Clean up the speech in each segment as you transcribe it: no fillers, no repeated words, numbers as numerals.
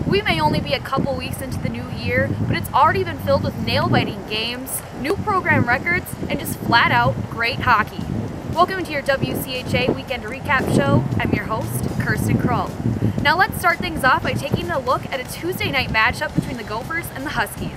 We may only be a couple weeks into the new year, but it's already been filled with nail-biting games, new program records, and just flat-out great hockey. Welcome to your WCHA Weekend Recap Show. I'm your host, Kirsten Krull. Now let's start things off by taking a look at a Tuesday night matchup between the Gophers and the Huskies.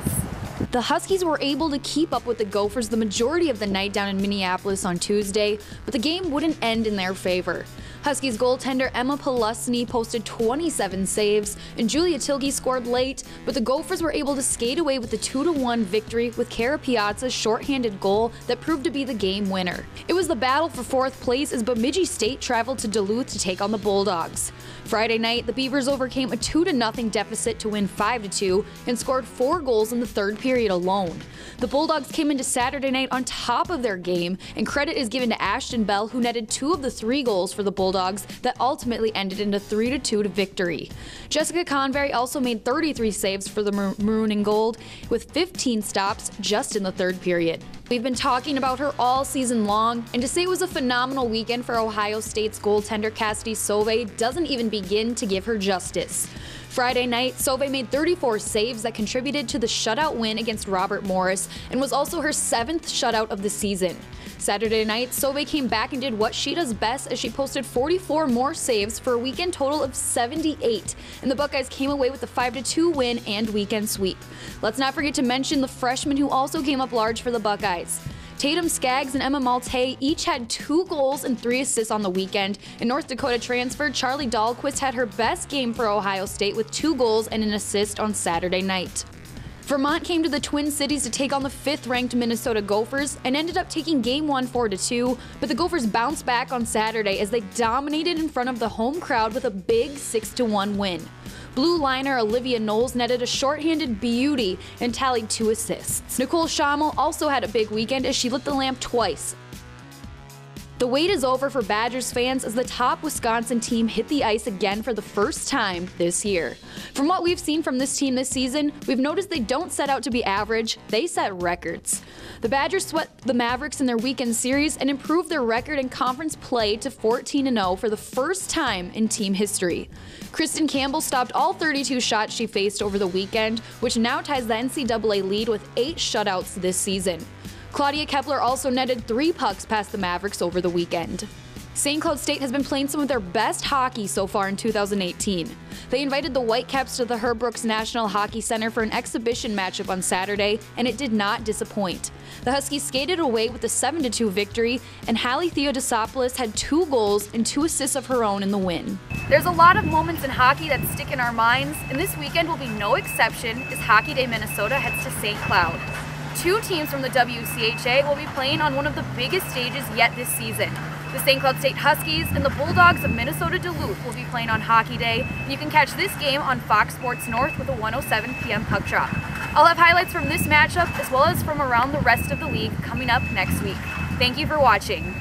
The Huskies were able to keep up with the Gophers the majority of the night down in Minneapolis on Tuesday, but the game wouldn't end in their favor. Huskies goaltender Emma Polusny posted 27 saves, and Julia Tilge scored late, but the Gophers were able to skate away with the 2-1 victory with Kara Piazza's shorthanded goal that proved to be the game winner. It was the battle for fourth place as Bemidji State traveled to Duluth to take on the Bulldogs. Friday night, the Beavers overcame a 2-0 deficit to win 5-2 and scored 4 goals in the third period alone. The Bulldogs came into Saturday night on top of their game, and credit is given to Ashton Bell, who netted 2 of the 3 goals for the Bulldogs that ultimately ended in a 3-2 victory. Jessica Convery also made 33 saves for the Maroon and Gold, with 15 stops just in the third period. We've been talking about her all season long, and to say it was a phenomenal weekend for Ohio State's goaltender Cassidy Sauvé doesn't even begin to give her justice. Friday night, Sauvé made 34 saves that contributed to the shutout win against Robert Morris and was also her 7th shutout of the season. Saturday night, Sauvé came back and did what she does best as she posted 44 more saves for a weekend total of 78, and the Buckeyes came away with a 5-2 win and weekend sweep. Let's not forget to mention the freshmen who also came up large for the Buckeyes. Tatum Skaggs and Emma Malte each had 2 goals and 3 assists on the weekend, and North Dakota transfer Charlie Dahlquist had her best game for Ohio State with 2 goals and an assist on Saturday night. Vermont came to the Twin Cities to take on the 5th-ranked Minnesota Gophers and ended up taking Game 1 4-2, but the Gophers bounced back on Saturday as they dominated in front of the home crowd with a big 6-1 win. Blue liner Olivia Knowles netted a shorthanded beauty and tallied 2 assists. Nicole Schammel also had a big weekend as she lit the lamp twice. The wait is over for Badgers fans as the top Wisconsin team hit the ice again for the first time this year. From what we've seen from this team this season, we've noticed they don't set out to be average, they set records. The Badgers swept the Mavericks in their weekend series and improved their record in conference play to 14-0 for the first time in team history. Kristen Campbell stopped all 32 shots she faced over the weekend, which now ties the NCAA lead with 8 shutouts this season. Claudia Kepler also netted 3 pucks past the Mavericks over the weekend. St. Cloud State has been playing some of their best hockey so far in 2018. They invited the Whitecaps to the Herb Brooks National Hockey Center for an exhibition matchup on Saturday, and it did not disappoint. The Huskies skated away with a 7-2 victory, and Hallie Theodosopoulos had 2 goals and 2 assists of her own in the win. There's a lot of moments in hockey that stick in our minds, and this weekend will be no exception as Hockey Day Minnesota heads to St. Cloud. 2 teams from the WCHA will be playing on one of the biggest stages yet this season. The St. Cloud State Huskies and the Bulldogs of Minnesota Duluth will be playing on Hockey Day, and you can catch this game on Fox Sports North with a 1:07 p.m. puck drop. I'll have highlights from this matchup as well as from around the rest of the league coming up next week. Thank you for watching.